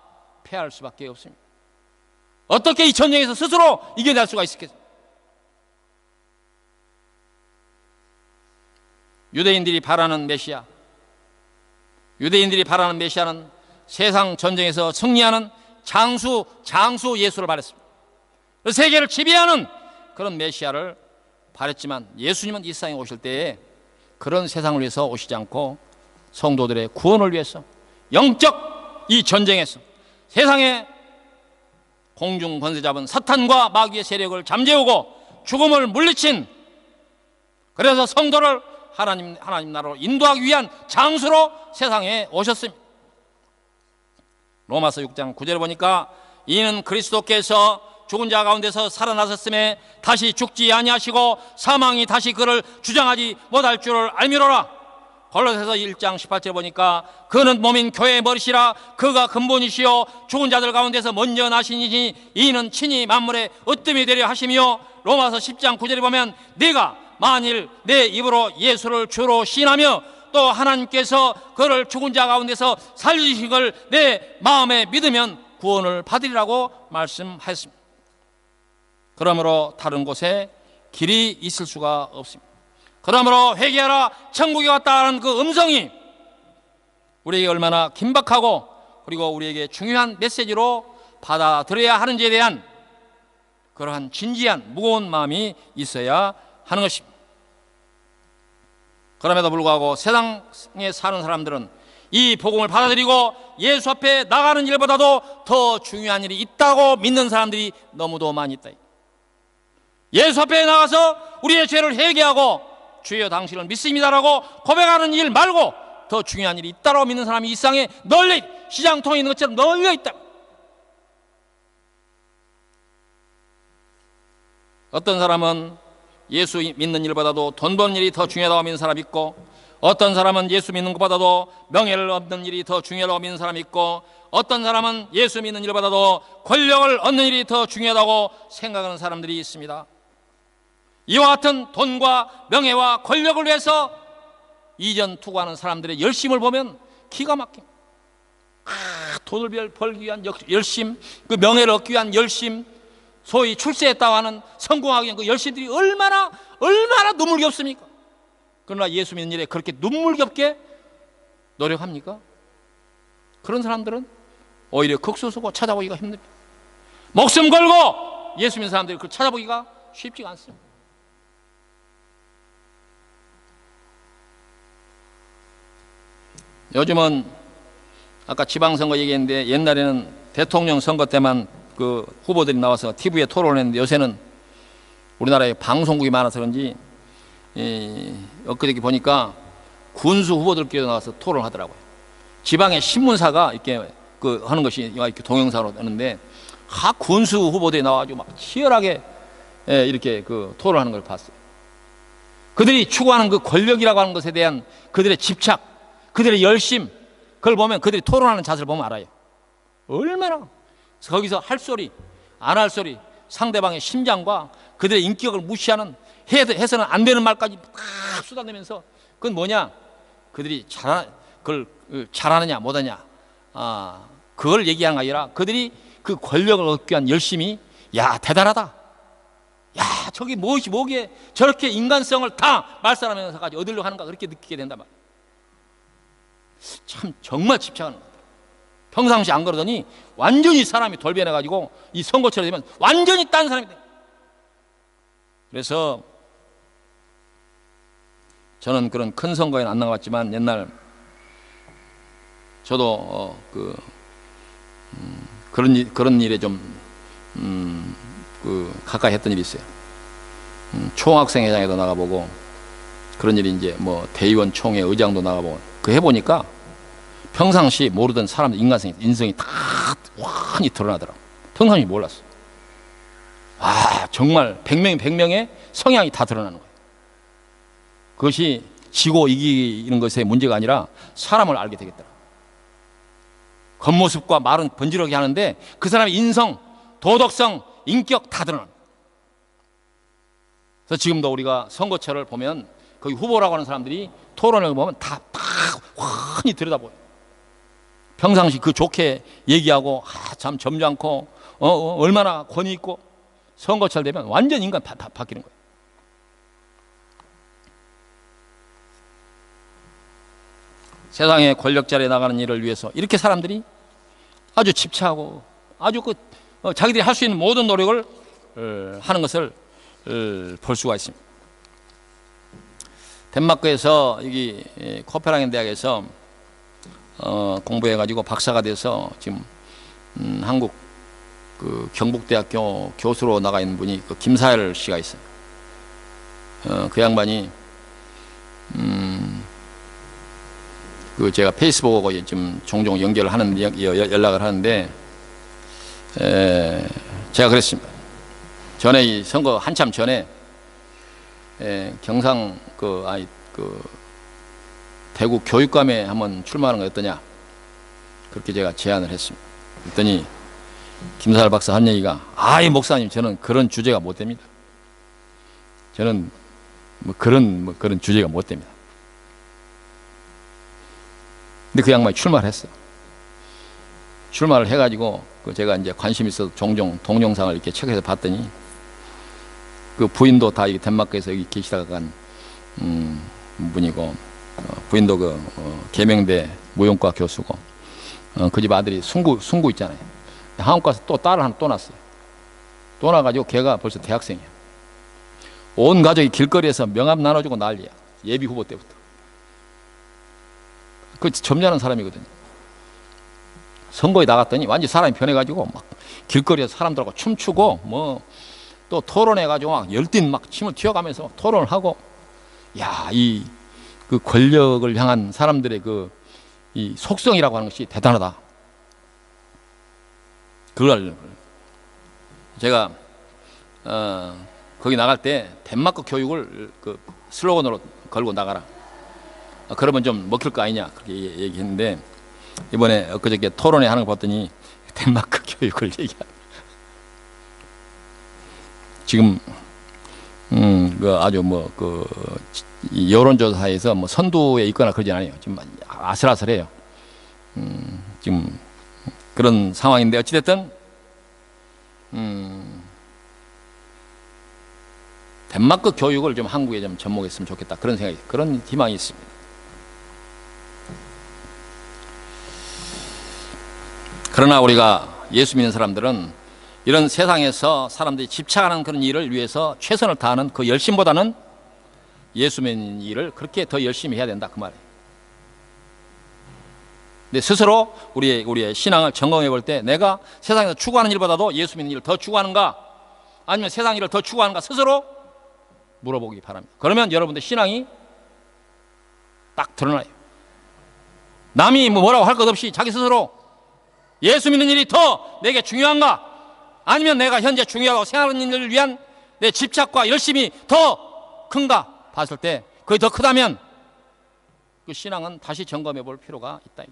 패할 수밖에 없습니다. 어떻게 이 전쟁에서 스스로 이겨낼 수가 있겠습니까? 유대인들이 바라는 메시아는 세상 전쟁에서 승리하는 장수 예수를 바랬습니다. 세계를 지배하는 그런 메시아를 바랬지만 예수님은 이 세상에 오실 때에 그런 세상을 위해서 오시지 않고 성도들의 구원을 위해서 영적 이 전쟁에서 세상의 공중 권세 잡은 사탄과 마귀의 세력을 잠재우고 죽음을 물리친, 그래서 성도를 하나님 나라로 인도하기 위한 장수로 세상에 오셨습니다. 로마서 6장 9절에 보니까 이는 그리스도께서 죽은 자 가운데서 살아나셨음에 다시 죽지 아니하시고 사망이 다시 그를 주장하지 못할 줄을 알미로라. 골로새서 1장 18절에 보니까 그는 몸인 교회의 머리시라. 그가 근본이시요 죽은 자들 가운데서 먼저 나시니 이는 친히 만물의 으뜸이 되려 하시며, 로마서 10장 9절에 보면 네가 만일 내 입으로 예수를 주로 시인하며 또 하나님께서 그를 죽은 자 가운데서 살리신 걸 내 마음에 믿으면 구원을 받으리라고 말씀하였습니다. 그러므로 다른 곳에 길이 있을 수가 없습니다. 그러므로 회개하라 천국에 왔다는 그 음성이 우리에게 얼마나 긴박하고 그리고 우리에게 중요한 메시지로 받아들여야 하는지에 대한 그러한 진지한 무거운 마음이 있어야 하는 것입니다. 그럼에도 불구하고 세상에 사는 사람들은 이 복음을 받아들이고 예수 앞에 나가는 일보다도 더 중요한 일이 있다고 믿는 사람들이 너무도 많이 있다. 예수 앞에 나가서 우리의 죄를 회개하고 주여 당신을 믿습니다라고 고백하는 일 말고 더 중요한 일이 있다고 믿는 사람이 이 세상에 널리 시장통에 있는 것처럼 널려 있다. 어떤 사람은 예수 믿는 일보다도 돈 버는 일이 더 중요하다고 믿는 사람이 있고, 어떤 사람은 예수 믿는 것보다도 명예를 얻는 일이 더 중요하다고 믿는 사람이 있고, 어떤 사람은 예수 믿는 일보다도 권력을 얻는 일이 더 중요하다고 생각하는 사람들이 있습니다. 이와 같은 돈과 명예와 권력을 위해서 이전 투구하는 사람들의 열심을 보면 기가 막힙니다. 돈을 벌기 위한 열심, 그 명예를 얻기 위한 열심, 소위 출세했다고 하는 성공하기 위한 그 열심들이 얼마나 눈물겹습니까? 그러나 예수 믿는 일에 그렇게 눈물겹게 노력합니까? 그런 사람들은 오히려 극소수고 찾아보기가 힘듭니다. 목숨 걸고 예수 믿는 사람들이 그걸 찾아보기가 쉽지가 않습니다. 요즘은 아까 지방선거 얘기했는데 옛날에는 대통령 선거 때만 그 후보들이 나와서 TV에 토론을 했는데 요새는 우리나라에 방송국이 많아서 그런지 엊그저께 보니까 군수 후보들끼리 나와서 토론을 하더라고요. 지방의 신문사가 이렇게 그 하는 것이 이렇게 동영상으로 하는데 군수 후보들이 나와가지고 막 치열하게 이렇게 그 토론하는 걸 봤어요. 그들이 추구하는 그 권력이라고 하는 것에 대한 그들의 집착, 그들의 열심, 그걸 보면 그들이 토론하는 자세를 보면 알아요. 얼마나 거기서 할 소리, 안 할 소리, 상대방의 심장과 그들의 인격을 무시하는 해서는 안 되는 말까지 막 쏟아내면서 그건 뭐냐? 그들이 그걸 잘하느냐 못하냐 그걸 얘기하는 게 아니라 그들이 그 권력을 얻기 위한 열심이 야 대단하다. 야 저기 뭐기에 저렇게 인간성을 다 말살하면서까지 얻으려고 하는가 그렇게 느끼게 된단 말이야. 참 정말 집착하는 것 같아요. 평상시 안 그러더니 완전히 사람이 돌변해가지고 이 선거철이 되면 완전히 딴 사람이 돼. 그래서 저는 그런 큰 선거에는 안 나갔지만 옛날 저도 그런 일에 좀 가까이 했던 일이 있어요. 총학생회장에도 나가보고 그런 일이 이제 뭐 대의원 총회 의장도 나가보고 그 해보니까 평상시 모르던 사람들 인성이 다 완히 드러나더라고. 평상시 몰랐어. 정말 100명의 성향이 다 드러나는 거예요. 그것이 지고 이기는 것의 문제가 아니라 사람을 알게 되겠더라. 겉모습과 말은 번지르게 하는데 그 사람의 인성, 도덕성, 인격 다 드러나는 거예요. 그래서 지금도 우리가 선거철을 보면 거기 후보라고 하는 사람들이 토론을 보면 다 환히 들여다보여요. 평상시 그 좋게 얘기하고 참 점잖고 얼마나 권위 있고 선거철 되면 완전 인간 바뀌는 거예요. 세상의 권력 자리에 나가는 일을 위해서 이렇게 사람들이 아주 집착하고 아주 자기들이 할 수 있는 모든 노력을 하는 것을 볼 수가 있습니다. 덴마크에서 여기 코펜하겐 대학에서 공부해가지고 박사가 돼서 지금 한국 그 경북대학교 교수로 나가 있는 분이 그 김사열 씨가 있어요. 그 양반이 그 제가 페이스북하고 지금 종종 연락을 하는데 제가 그랬습니다. 전에 이 선거 한참 전에 경상 대구 교육감에 한번 출마하는 거 어떠냐 그렇게 제가 제안을 했습니다. 그랬더니 김사할 박사 한 얘기가 목사님 저는 그런 주제가 못 됩니다. 저는 그런 주제가 못 됩니다. 근데 그 양반이 출마를 했어요. 출마를 해가지고 제가 이제 관심 있어서 종종 동영상을 이렇게 체크해서 봤더니 그 부인도 다 이 덴마크에서 여기 계시다가 간 분이고 부인도 계명대 무용과 교수고 그 집 아들이 순구 있잖아요. 한국 가서 또 딸을 하나 또 낳았어요. 또 낳아가지고 걔가 벌써 대학생이야. 온 가족이 길거리에서 명함 나눠주고 난리야. 예비 후보 때부터. 그 점잖은 사람이거든요. 선거에 나갔더니 완전 사람이 변해가지고 막 길거리에서 사람들하고 춤추고 뭐 또 토론해가지고 막 열띤 막 침을 튀어가면서 토론을 하고 그 권력을 향한 사람들의 이 속성이라고 하는 것이 대단하다. 그걸 제가 거기 나갈 때 덴마크 교육을 그 슬로건으로 걸고 나가라. 그러면 좀 먹힐 거 아니냐 그렇게 얘기했는데 이번에 엊그저께 토론회 하는 거 봤더니 덴마크 교육을 얘기하고 지금 아주 이 여론조사에서 선두에 있거나 그러지 않아요. 지금 아슬아슬해요. 지금 그런 상황인데 어찌됐든 덴마크 교육을 좀 한국에 좀 접목했으면 좋겠다 그런 생각이 그런 희망이 있습니다. 그러나 우리가 예수 믿는 사람들은 이런 세상에서 사람들이 집착하는 그런 일을 위해서 최선을 다하는 그 열심보다는 예수 믿는 일을 그렇게 더 열심히 해야 된다 그 말이에요. 근데 스스로 우리의 신앙을 점검해 볼 때 내가 세상에서 추구하는 일보다도 예수 믿는 일을 더 추구하는가, 아니면 세상 일을 더 추구하는가 스스로 물어보기 바랍니다. 그러면 여러분들 신앙이 딱 드러나요. 남이 뭐라고 할 것 없이 자기 스스로 예수 믿는 일이 더 내게 중요한가, 아니면 내가 현재 중요하고 생각하는 일을 위한 내 집착과 열심이 더 큰가 봤을 때 그게 더 크다면 그 신앙은 다시 점검해 볼 필요가 있다.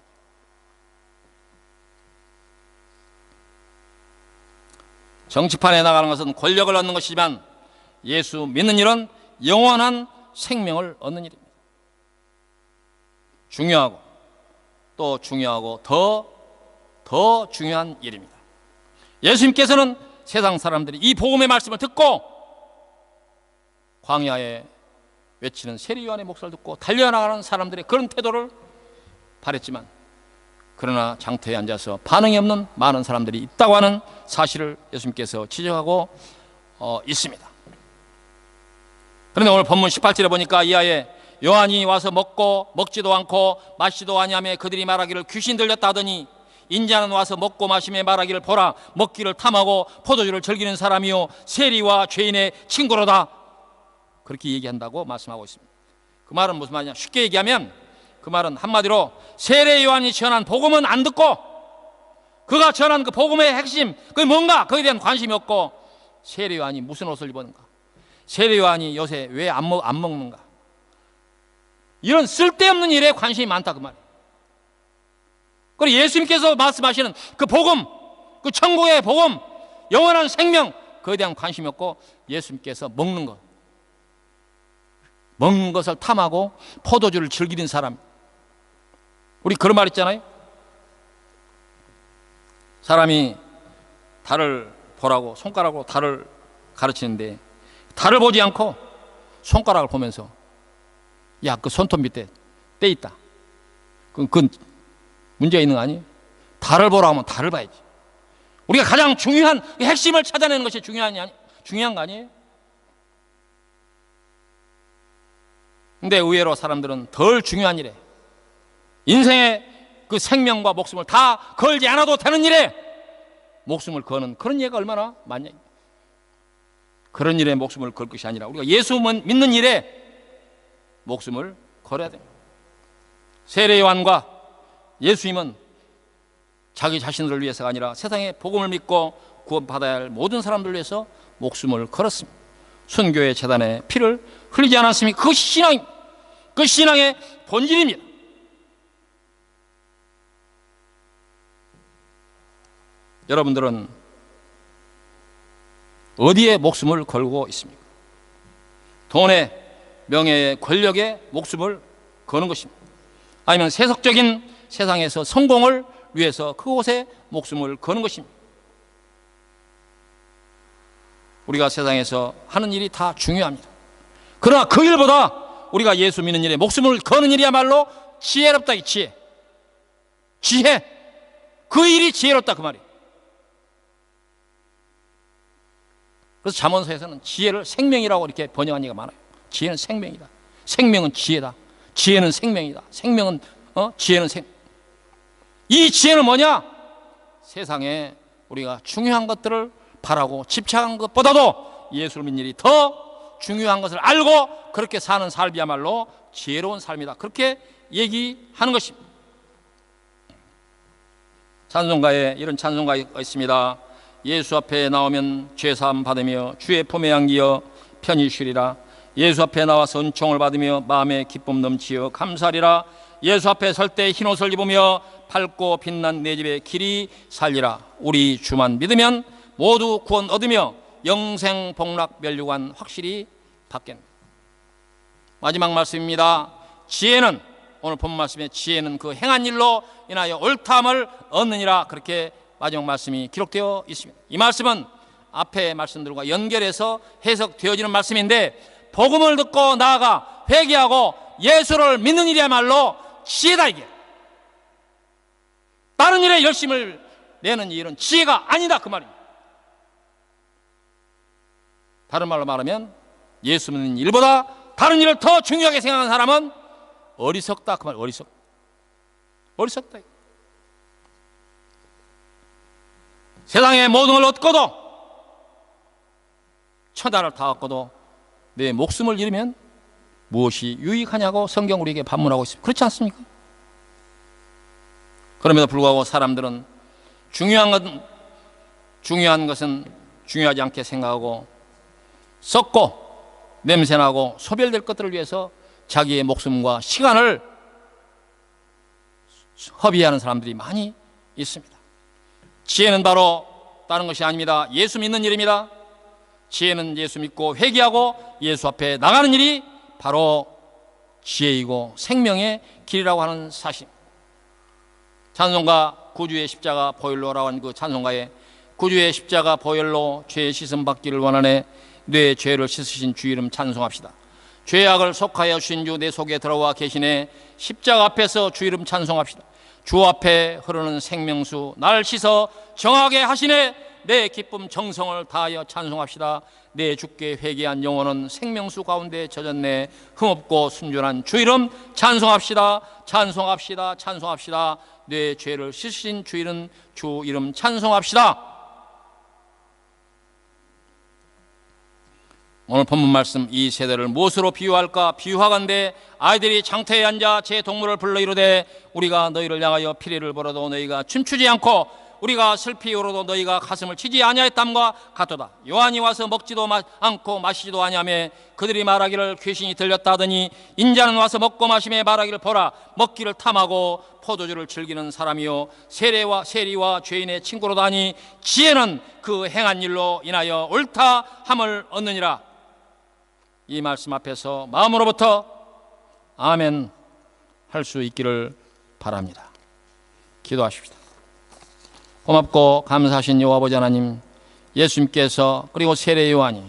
정치판에 나가는 것은 권력을 얻는 것이지만 예수 믿는 일은 영원한 생명을 얻는 일입니다. 중요하고 또 중요하고 더 중요한 일입니다. 예수님께서는 세상 사람들이 이 복음의 말씀을 듣고 광야에 외치는 세리요한의 목소리를 듣고 달려나가는 사람들의 그런 태도를 바랬지만, 그러나 장터에 앉아서 반응이 없는 많은 사람들이 있다고 하는 사실을 예수님께서 지적하고 있습니다. 그런데 오늘 본문 18절에 보니까 이하에 요한이 와서 먹지도 않고 마시지도 아니하며 그들이 말하기를 귀신 들렸다 하더니 인자는 와서 먹고 마시며 말하기를 보라, 먹기를 탐하고 포도주를 즐기는 사람이요 세리와 죄인의 친구로다. 그렇게 얘기한다고 말씀하고 있습니다. 그 말은 무슨 말이냐? 쉽게 얘기하면 그 말은 한마디로 세례 요한이 전한 복음은 안 듣고 그가 전한 그 복음의 핵심 그게 뭔가 거기에 대한 관심이 없고, 세례 요한이 무슨 옷을 입었는가, 세례 요한이 요새 왜 안 먹는가, 이런 쓸데없는 일에 관심이 많다 그 말이에요. 그리고 예수님께서 말씀하시는 그 복음, 그 천국의 복음, 영원한 생명, 그에 대한 관심이 없고 예수님께서 먹는 것을 탐하고 포도주를 즐기는 사람. 우리 그런 말 있잖아요. 사람이 달을 보라고 손가락으로 달을 가르치는데 달을 보지 않고 손가락을 보면서 야, 그 손톱 밑에 때 있다. 그건 문제가 있는 거 아니에요? 달을 보라 하면 달을 봐야지. 우리가 가장 중요한 핵심을 찾아내는 것이 중요한 거 아니에요? 근데 의외로 사람들은 덜 중요한 일에, 인생의 그 생명과 목숨을 다 걸지 않아도 되는 일에 목숨을 거는 그런 예가 얼마나 많냐. 그런 일에 목숨을 걸 것이 아니라 우리가 예수 믿는 일에 목숨을 걸어야 됩니다. 세례 요한과 예수님은 자기 자신들을 위해서가 아니라 세상의 복음을 믿고 구원받아야 할 모든 사람들을 위해서 목숨을 걸었습니다. 순교의 재단에 피를 흘리지 않았으니 그것이 신앙입니다. 그 신앙의 본질입니다. 여러분들은 어디에 목숨을 걸고 있습니까? 돈에, 명예에, 권력에 목숨을 거는 것입니다. 아니면 세속적인 세상에서 성공을 위해서 그곳에 목숨을 거는 것입니다. 우리가 세상에서 하는 일이 다 중요합니다. 그러나 그 일보다 우리가 예수 믿는 일에 목숨을 거는 일이야말로 지혜롭다. 이 지혜, 그 일이 지혜롭다 그 말이에요. 그래서 잠언서에서는 지혜를 생명이라고 이렇게 번역한 얘기가 많아요. 지혜는 생명이다. 생명은 지혜다. 지혜는 생명이다. 생명은 지혜는 이 지혜는 뭐냐? 세상에 우리가 중요한 것들을 바라고 집착한 것보다도 예수를 믿는 일이 더 중요한 것을 알고 그렇게 사는 삶이야말로 지혜로운 삶이다. 그렇게 얘기하는 것입니다. 찬송가에 이런 찬송가가 있습니다. 예수 앞에 나오면 죄사함 받으며 주의 품에 안기어 편히 쉬리라. 예수 앞에 나와서 은총을 받으며 마음에 기쁨 넘치어 감사하리라. 예수 앞에 설 때 흰옷을 입으며 밝고 빛난 내 집에 길이 살리라. 우리 주만 믿으면 모두 구원 얻으며 영생 복락 멸류관 확실히 받겠습니다. 마지막 말씀입니다. 지혜는, 오늘 본 말씀에 지혜는 그 행한 일로 인하여 옳다함을 얻느니라. 그렇게 마지막 말씀이 기록되어 있습니다. 이 말씀은 앞의 말씀들과 연결해서 해석되어지는 말씀인데, 복음을 듣고 나아가 회개하고 예수를 믿는 일이야말로 지혜다. 이게 다른 일에 열심을 내는 일은 지혜가 아니다 그 말입니다. 다른 말로 말하면 예수 믿는 일보다 다른 일을 더 중요하게 생각하는 사람은 어리석다 그 말. 어리석다. 세상의 모든 걸 얻고도, 천하를 다 얻고도 내 목숨을 잃으면 무엇이 유익하냐고 성경 우리에게 반문하고 있습니다. 그렇지 않습니까? 그럼에도 불구하고 사람들은 중요한 것은 중요하지 않게 생각하고 썩고 냄새나고 소멸될 것들을 위해서 자기의 목숨과 시간을 허비하는 사람들이 많이 있습니다. 지혜는 바로 다른 것이 아닙니다. 예수 믿는 일입니다. 지혜는 예수 믿고 회개하고 예수 앞에 나가는 일이 바로 지혜이고 생명의 길이라고 하는 사실. 찬송가 구주의 십자가 보혈로라고 하는 그 찬송가에 구주의 십자가 보혈로 죄 씻음 받기를 원하네 내 죄를 씻으신 주 이름 찬송합시다. 죄악을 속하여 주신 주 내 속에 들어와 계시네 십자가 앞에서 주 이름 찬송합시다. 주 앞에 흐르는 생명수 날 씻어 정하게 하시네 내 기쁨 정성을 다하여 찬송합시다. 내 주께 회개한 영혼은 생명수 가운데 젖었네 흠없고 순전한 주 이름 찬송합시다. 찬송합시다. 찬송합시다. 내 죄를 씻으신 주 이름 찬송합시다. 오늘 본문 말씀 이 세대를 무엇으로 비유할까? 비유하건대 아이들이 장터에 앉아 제 동물을 불러 이르되 우리가 너희를 향하여 피리를 벌어도 너희가 춤추지 않고 우리가 슬피 울어도 너희가 가슴을 치지 아니하였담과 같도다. 요한이 와서 먹지도 않고 마시지도 아니하며 그들이 말하기를 귀신이 들렸다 하더니 인자는 와서 먹고 마시며 말하기를 보라 먹기를 탐하고 포도주를 즐기는 사람이요 세리와 죄인의 친구로다니 지혜는 그 행한 일로 인하여 옳다 함을 얻느니라. 이 말씀 앞에서 마음으로부터 아멘 할 수 있기를 바랍니다. 기도하십시다. 고맙고 감사하신 여호와 아버지 하나님, 예수님께서 그리고 세례 요한이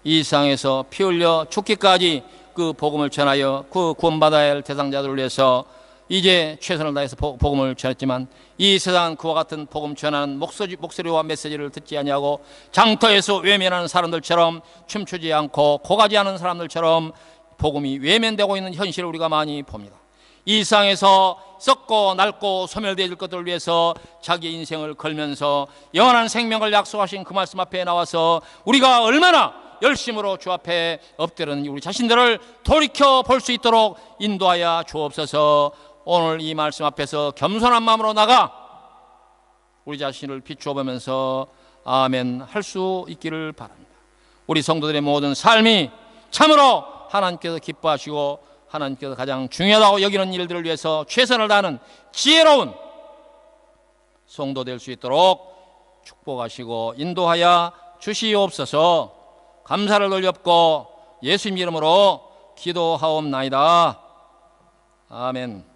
이 세상에서 피 흘려 죽기까지 그 복음을 전하여 그 구원받아야 할 대상자들을 위해서 이제 최선을 다해서 복음을 전했지만 이 세상은 그와 같은 복음 전하는 목소리와 메시지를 듣지 아니하고 장터에서 외면하는 사람들처럼 춤추지 않고 고가지 않은 사람들처럼 복음이 외면되고 있는 현실을 우리가 많이 봅니다. 이 세상에서 썩고 낡고 소멸될 것들을 위해서 자기 인생을 걸면서 영원한 생명을 약속하신 그 말씀 앞에 나와서 우리가 얼마나 열심으로 주 앞에 엎드리는 우리 자신들을 돌이켜 볼 수 있도록 인도하여 주옵소서. 오늘 이 말씀 앞에서 겸손한 마음으로 나가 우리 자신을 비추어 보면서 아멘 할 수 있기를 바랍니다. 우리 성도들의 모든 삶이 참으로 하나님께서 기뻐하시고 하나님께서 가장 중요하다고 여기는 일들을 위해서 최선을 다하는 지혜로운 성도 될 수 있도록 축복하시고 인도하여 주시옵소서. 감사를 돌렸고 예수님 이름으로 기도하옵나이다. 아멘.